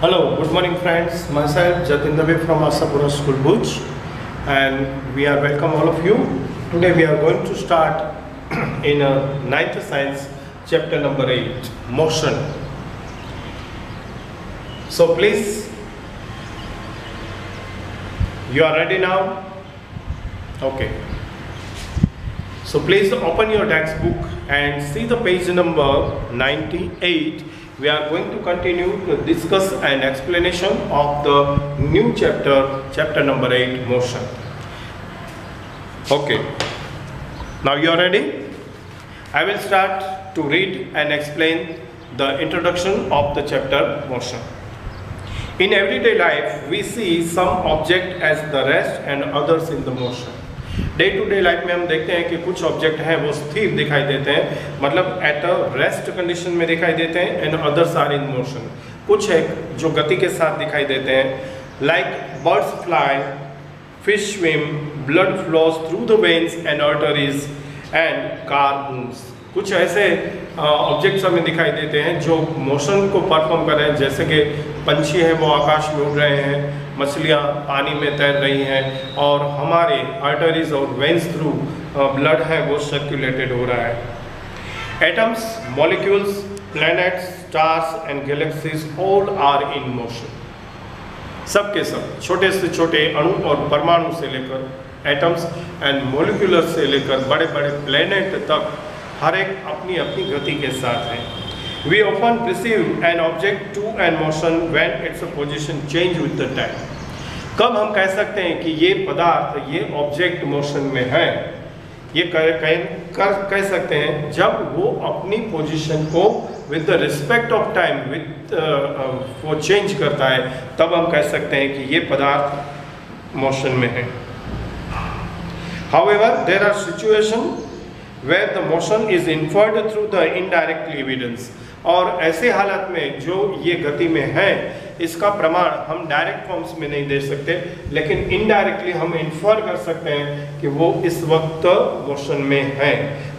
Hello, good morning friends. Myself Jatin Dave from Asapura School Bhuj, and we are welcome all of you. Today we are going to start in ninth science chapter number 8, motion. So please, you are ready now? Okay. So please open your textbook and see the page number 98. We are going to continue to discuss an explanation of the new chapter number 8, motion. Okay, now you are ready? I will start to read and explain the introduction of the chapter motion. In everyday life, we see some object as the rest and others in the motion. Day to day life में हम देखते हैं कि कुछ object हैं वो स्थिर दिखाई देते हैं, मतलब एट अ रेस्ट कंडीशन में दिखाई देते हैं, and others are in motion. कुछ है जो गति के साथ दिखाई देते हैं, like birds fly, fish swim, blood flows through the veins and arteries and car moves. कुछ ऐसे ऑब्जेक्ट्स हमें दिखाई देते हैं जो मोशन को परफॉर्म कर रहे हैं, जैसे कि पंछी हैं वो आकाश में उड़ रहे हैं, मछलियाँ पानी में तैर रही हैं, और हमारे आर्टरीज और वेन्स थ्रू ब्लड है वो सर्कुलेटेड हो रहा है. Atoms, molecules, planets, stars and galaxies all are in motion. सब के सब, छोटे से छोटे अणु और परमाणु से लेकर एटम्स एंड मॉलिक्यूलर से लेकर बड़े बड़े प्लैनेट तक हर एक अपनी अपनी गति के साथ है. We often perceive an object to and motion when its position change with the time. कब हम कह सकते हैं कि ये पदार्थ, ये ऑब्जेक्ट मोशन में है? ये कह सकते हैं जब वो अपनी पोजीशन को with the respect of time वो चेंज करता है, तब हम कह सकते हैं कि ये पदार्थ मोशन में है. However, there are situations where the motion is inferred through the indirect evidence. और ऐसे हालत में जो ये गति में है, इसका प्रमाण हम डायरेक्ट फॉर्म्स में नहीं दे सकते, लेकिन इनडायरेक्टली हम इन्फर कर सकते हैं कि वो इस वक्त मोशन में है.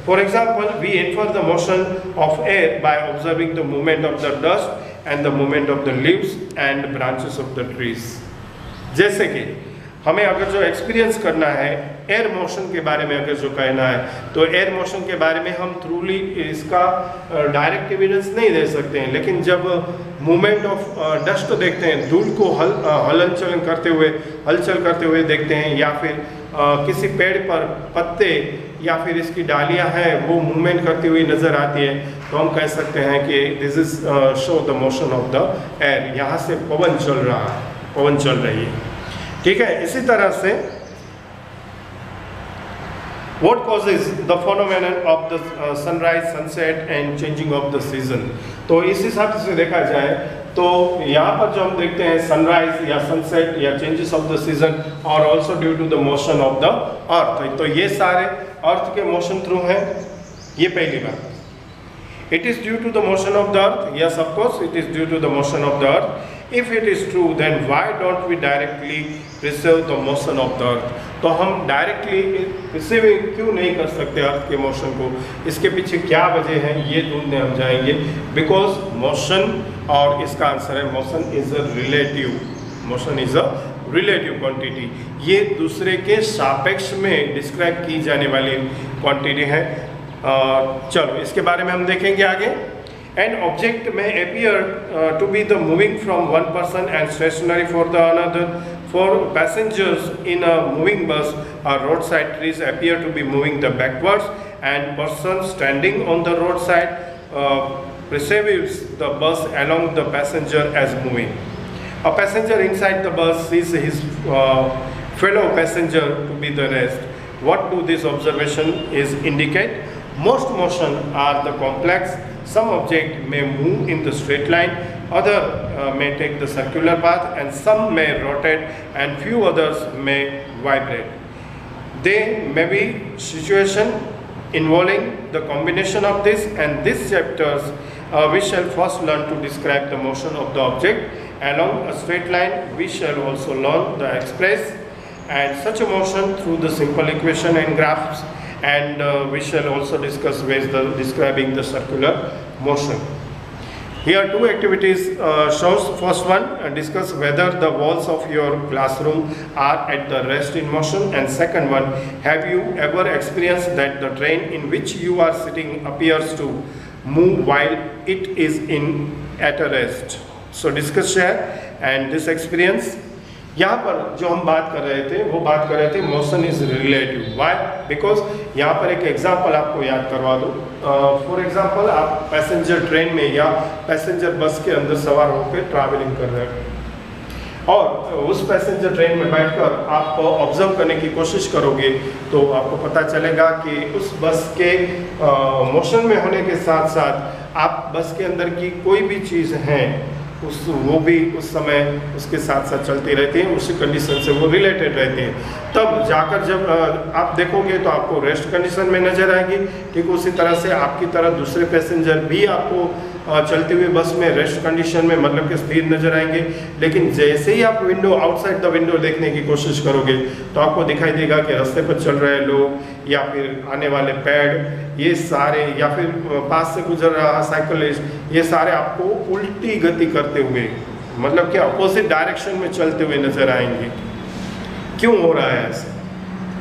For example, we infer the motion of air by observing the movement of the dust and the movement of the leaves and branches of the trees. जैसे कि हमें अगर जो एक्सपीरियंस करना है एयर मोशन के बारे में, अगर जो कहना है, तो एयर मोशन के बारे में हम थ्रूली इसका डायरेक्ट एविडेंस नहीं दे सकते हैं, लेकिन जब मूवमेंट ऑफ डस्ट देखते हैं, धूल को हलचल करते हुए देखते हैं, या फिर किसी पेड़ पर पत्ते या फिर इसकी डालियां हैं वो मूवमेंट करती हुई नज़र आती है, तो हम कह सकते हैं कि this is show the motion of the air. यहाँ से पवन चल रही है. ठीक है. इसी तरह से what causes the phenomenon of the sunrise, sunset and changing of the season. तो इस हिसाब से देखा जाए तो यहाँ पर जो हम देखते हैं सनराइज या सनसेट या चेंजेस ऑफ द सीजन और also due to the motion of the earth, तो ये सारे अर्थ के मोशन थ्रू हैं. ये पहली बात. It is due to the motion of the earth. Yes, of course, it is due to the motion of the earth. If it is true, then why don't we directly perceive the motion of the earth? तो हम directly perceiving क्यों नहीं कर सकते अर्थ के motion को? इसके पीछे क्या वजह है, ये ढूंढने हम जाएंगे. बिकॉज मोशन, और इसका आंसर है motion is a relative. Motion is a relative quantity. ये दूसरे के सापेक्ष में डिस्क्राइब की जाने वाली क्वांटिटी है. चलो इसके बारे में हम देखेंगे आगे. An object may appear to be the moving from one person and stationary for the another. For passengers in a moving bus, roadside trees appear to be moving the backwards, and person standing on the roadside perceives the bus along the passenger as moving. A passenger inside the bus sees his fellow passenger to be the rest. What do this observation is indicate? Most motion are the complex. Some object may move in the straight line, other may take the circular path, and some may rotate, and few others may vibrate. There may be situation involving the combination of this, and these chapters we shall first learn to describe the motion of the object along a straight line. We shall also learn the express and such a motion through the simple equation and graphs, and we shall also discuss ways of describing the circular motion. Here two activities shows. First one, discuss whether the walls of your classroom are at the rest in motion, and second one, have you ever experienced that the train in which you are sitting appears to move while it is at a rest? So discuss, share and this experience. यहाँ पर जो हम बात कर रहे थे वो बात कर रहे थे motion is relative. Why? Because यहाँ पर एक एग्जांपल आपको याद करवा दूँ. फॉर एग्जांपल आप पैसेंजर ट्रेन में या पैसेंजर बस के अंदर सवार होकर ट्रैवलिंग कर रहे हैं और उस पैसेंजर ट्रेन में बैठकर आप ऑब्जर्व करने की कोशिश करोगे तो आपको पता चलेगा कि उस बस के मोशन में होने के साथ साथ आप बस के अंदर की कोई भी चीज़ हैं वो भी उस समय उसके साथ साथ चलती रहती हैं, उसी कंडीशन से वो रिलेटेड रहती हैं. तब जाकर जब आप देखोगे तो आपको रेस्ट कंडीशन में नज़र आएगी. ठीक उसी तरह से आपकी तरह दूसरे पैसेंजर भी आपको चलते हुए बस में रेस्ट कंडीशन में मतलब कि स्थिर नजर आएंगे. लेकिन जैसे ही आप विंडो आउटसाइड द विंडो देखने की कोशिश करोगे तो आपको दिखाई देगा कि रास्ते पर चल रहे लोग या फिर आने वाले पैड ये सारे या फिर पास से गुजर रहा साइकिलिस्ट, ये सारे आपको उल्टी गति करते हुए मतलब कि अपोजिट डायरेक्शन में चलते हुए नजर आएंगे. क्यों हो रहा है ऐसा?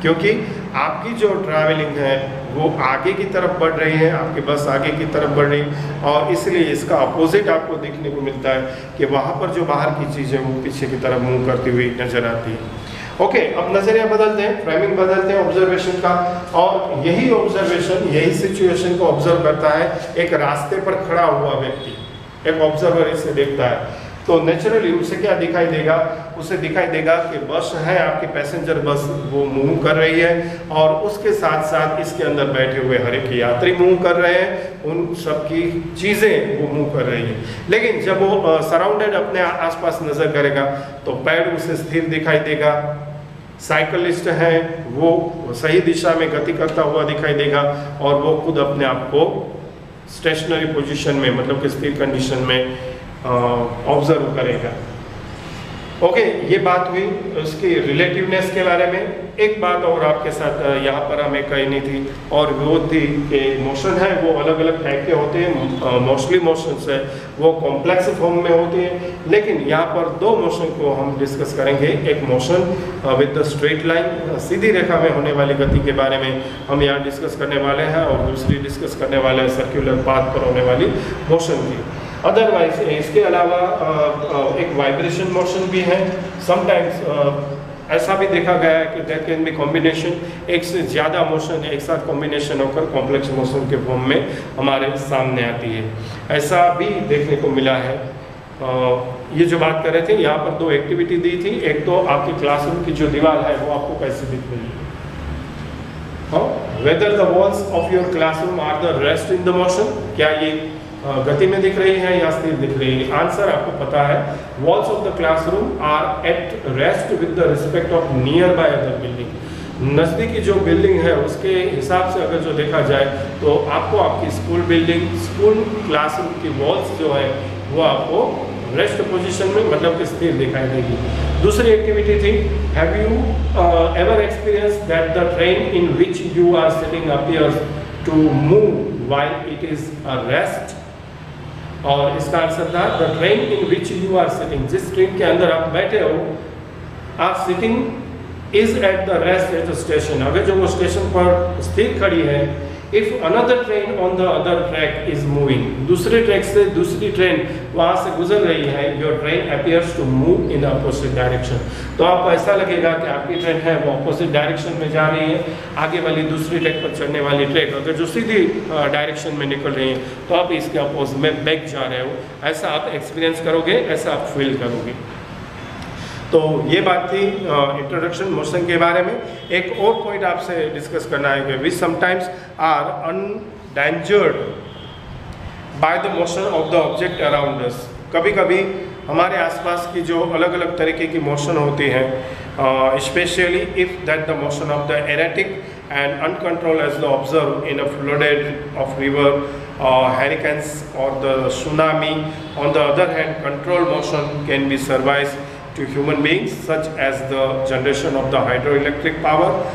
क्योंकि आपकी जो ट्रैवलिंग है वो आगे की तरफ बढ़ रही है, आपकी बस आगे की तरफ बढ़ रही है और इसलिए इसका अपोजिट आपको देखने को मिलता है कि वहाँ पर जो बाहर की चीज़ें वो पीछे की तरफ मूव करती हुई नजर आती है. ओके, अब नजरिया बदलते हैं, फ्रेमिंग बदलते हैं ऑब्जर्वेशन का. और यही ऑब्जर्वेशन, यही सिचुएशन को ऑब्जर्व करता है एक रास्ते पर खड़ा हुआ व्यक्ति. एक ऑब्जर्वर इसे देखता है तो नेचुरली उसे क्या दिखाई देगा? उसे दिखाई देगा कि बस है, आपकी पैसेंजर बस वो मूव कर रही है और उसके साथ साथ इसके अंदर बैठे हुए हर एक यात्री मूव कर रहे हैं, उन सब की चीज़ें वो मूव कर रही हैं. लेकिन जब वो सराउंडेड अपने आसपास नज़र करेगा तो पैर उसे स्थिर दिखाई देगा. साइकिलिस्ट है वो सही दिशा में गति करता हुआ दिखाई देगा और वो खुद अपने आप को स्टेशनरी पोजीशन में मतलब कि स्थिर कंडीशन में ऑब्जर्व करेगा. ओके, ये बात हुई उसकी रिलेटिवनेस के बारे में. एक बात और आपके साथ यहाँ पर हमें कहनी थी और वो थी कि मोशन है वो अलग अलग टाइप के होते हैं. मोस्टली मोशंस है वो कॉम्प्लेक्स फॉर्म में होती हैं, लेकिन यहाँ पर दो मोशन को हम डिस्कस करेंगे. एक motion with the straight line, सीधी रेखा में होने वाली गति के बारे में हम यहाँ डिस्कस करने वाले हैं और दूसरी डिस्कस करने वाले हैं सर्कुलर पाथ पर होने वाली मोशन की. अदरवाइज इसके अलावा एक वाइब्रेशन मोशन भी है. समटाइम्स ऐसा भी देखा गया है कि देयर कैन बी कॉम्बिनेशन, एक से ज़्यादा मोशन एक साथ कॉम्बिनेशन होकर कॉम्प्लेक्स मोशन के फॉर्म में हमारे सामने आती है. ऐसा भी देखने को मिला है. ये जो बात कर रहे थे यहाँ पर दो एक्टिविटी दी थी. एक तो आपकी क्लासरूम की जो दीवार है वो आपको कैसे दिख रही है. Whether the walls of your classroom are the rest in the motion, क्या ये गति में दिख रही है या स्थिर दिख रही है? आंसर आपको पता है, walls of the classroom are at rest with the respect of nearby other building. नज़दीकी जो बिल्डिंग है उसके हिसाब से अगर जो देखा जाए तो आपको आपकी स्कूल बिल्डिंग, स्कूल क्लासरूम की वॉल्स जो है वो आपको रेस्ट पोजीशन में मतलब कि स्थिर दिखाई देगी. दूसरी एक्टिविटी थी, have you ever experience that the train in which you are sitting appears to move while it is a rest. और इसका आंसर था the train in which you are sitting, जिस ट्रेन के अंदर आप बैठे हो, आप sitting is at the rest at the station. अगर जो वो स्टेशन पर स्थिर खड़ी है, if another train on the other track is moving, दूसरे ट्रैक से दूसरी ट्रेन वहाँ से गुजर रही है, your train appears to move in opposite direction. तो आपको ऐसा लगेगा कि आपकी ट्रेन है वो अपोजिट डायरेक्शन में जा रही है. आगे वाली दूसरी ट्रैक पर चढ़ने वाली ट्रैक अगर जो सीधी डायरेक्शन में निकल रही है तो आप इसके अपोजिट में बैक जा रहे हो. ऐसा आप एक्सपीरियंस करोगे, ऐसा आप फील करोगे. तो ये बात थी इंट्रोडक्शन मोशन के बारे में. एक और पॉइंट आपसे डिस्कस करना है कि we sometimes are endangered by the motion of the object around us. कभी कभी हमारे आसपास की जो अलग अलग तरीके की मोशन होती हैं, specially if that the motion of the erratic and uncontrolled as the observed in a flooded of river, hurricanes or the tsunami. On the other hand, controlled motion can be service to human beings, such as the generation of the hydroelectric power.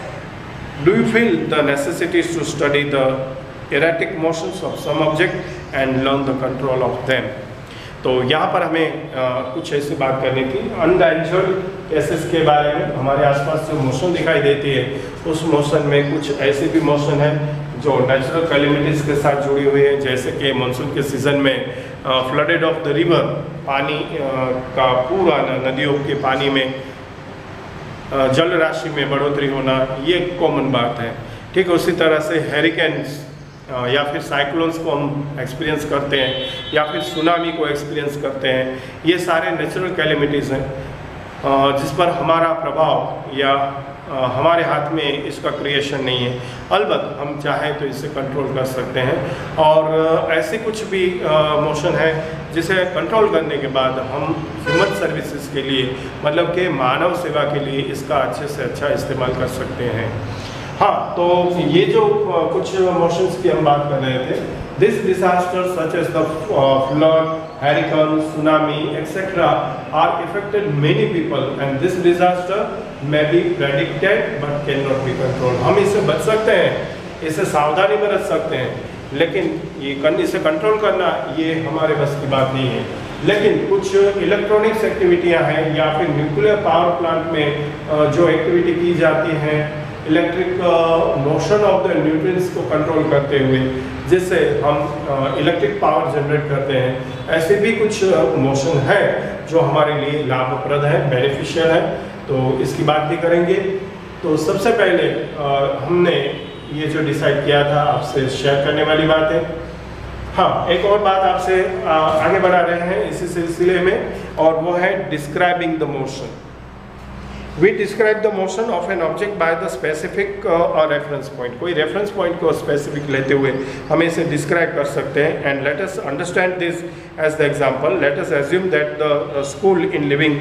Do you feel the necessity to study the erratic motions of some object and learn the control of them? तो यहाँ पर हमें कुछ ऐसी बात करनी थी अनडेंजर्ड cases के बारे में। हमारे आसपास जो मोशन दिखाई देती है उस मोशन में कुछ ऐसे भी मोशन है जो नेचुरल कैलेमिटीज़ के साथ जुड़ी हुई है, जैसे कि मानसून के सीज़न में फ्लडेड ऑफ द रिवर, पानी का पूरा नदियों के पानी में जल राशि में बढ़ोतरी होना, ये कॉमन बात है। ठीक है, उसी तरह से हैरिकेन्स या फिर साइक्लोन्स को हम एक्सपीरियंस करते हैं या फिर सुनामी को एक्सपीरियंस करते हैं। ये सारे नेचुरल कैलेमिटीज़ हैं जिस पर हमारा प्रभाव या हमारे हाथ में इसका क्रिएशन नहीं है। अलबत्त हम चाहें तो इसे कंट्रोल कर सकते हैं और ऐसे कुछ भी मोशन है जिसे कंट्रोल करने के बाद हम ह्यूमन सर्विसेज के लिए, मतलब कि मानव सेवा के लिए इसका अच्छे से अच्छा इस्तेमाल कर सकते हैं। हाँ, तो ये जो कुछ मोशंस की हम बात कर रहे थे, this disaster such as the flood, hurricane, tsunami, etc. are affected many people and this disaster may be predicted but cannot be controlled. हम इससे बच सकते हैं, इसे सावधानी बरत सकते हैं, लेकिन इसे कंट्रोल करना ये हमारे बस की बात नहीं है। लेकिन कुछ इलेक्ट्रॉनिक्स एक्टिविटियां हैं या फिर न्यूक्लियर पावर प्लांट में जो एक्टिविटी की जाती हैं electric motion of the neutrons को कंट्रोल करते हुए, जिससे हम इलेक्ट्रिक पावर जनरेट करते हैं, ऐसे भी कुछ मोशन है जो हमारे लिए लाभप्रद है, बेनिफिशियल है। तो इसकी बात भी करेंगे। तो सबसे पहले हमने ये जो डिसाइड किया था आपसे शेयर करने वाली बात है। हाँ, एक और बात आपसे आगे बढ़ा रहे हैं इसी सिलसिले में, और वो है describing the motion. We describe the motion of an object by the specific or reference point. कोई reference point को specific लेते हुए हम इसे describe कर सकते हैं। And let us understand this as the example. Let us assume that the school in living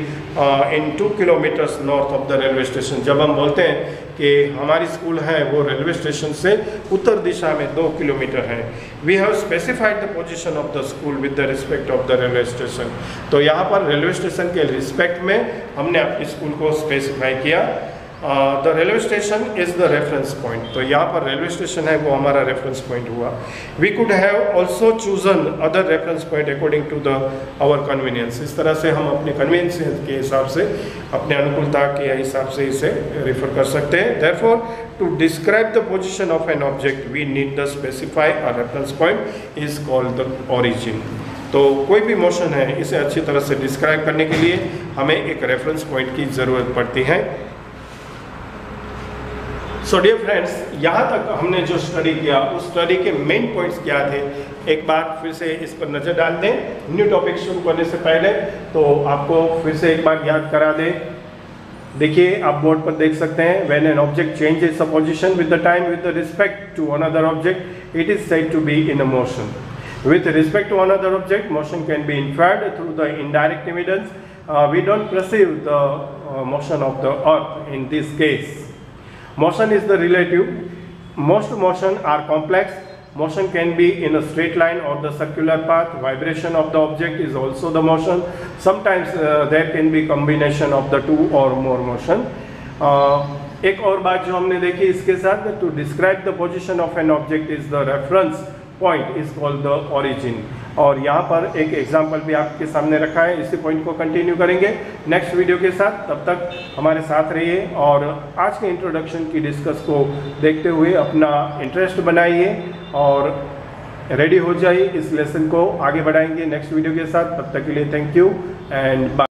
in 2 kilometers north of the railway station. जब हम बोलते हैं कि हमारी स्कूल है वो रेलवे स्टेशन से उत्तर दिशा में 2 किलोमीटर है, we have specified the position of the school with the respect of the railway station. तो यहाँ पर रेलवे स्टेशन के रिस्पेक्ट में हमने अपनी स्कूल को स्पेसिफाई किया। The railway station is the reference point. तो यहाँ पर रेलवे स्टेशन है वो हमारा रेफरेंस पॉइंट हुआ। We could have also chosen other reference point according to the our convenience. इस तरह से हम अपने कन्वीनियंस के हिसाब से, अपने अनुकूलता के हिसाब से इसे रेफर कर सकते हैं। Therefore to describe the position of an object we need the specify a reference point is called the origin. तो कोई भी मोशन है इसे अच्छी तरह से डिस्क्राइब करने के लिए हमें एक रेफरेंस पॉइंट की ज़रूरत पड़ती है। सो डियर फ्रेंड्स, यहाँ तक हमने जो स्टडी किया उस स्टडी के मेन पॉइंट्स क्या थे, एक बार फिर से इस पर नज़र डाल दें। न्यू टॉपिक शुरू करने से पहले तो आपको फिर से एक बार याद करा दें। देखिए, आप बोर्ड पर देख सकते हैं, when an object changes a position with the time with the respect to another object it is said to be in a motion. With respect to another object, motion can be inferred through the indirect evidence. We don't perceive the motion of the earth in this case. Motion is the relative. Most motion are complex. Motion can be in a straight line or the circular path. Vibration of the object is also the motion. Sometimes there can be combination of the two or more motion. एक और बात जो हमने देखी इसके साथ, to describe the position of an object is the reference point is called the origin. और यहाँ पर एक एग्जाम्पल भी आपके सामने रखा है, इसी पॉइंट को कंटिन्यू करेंगे नेक्स्ट वीडियो के साथ। तब तक हमारे साथ रहिए और आज के इंट्रोडक्शन की डिस्कस को देखते हुए अपना इंटरेस्ट बनाइए और रेडी हो जाइए, इस लेसन को आगे बढ़ाएंगे नेक्स्ट वीडियो के साथ। तब तक के लिए थैंक यू एंड बाय।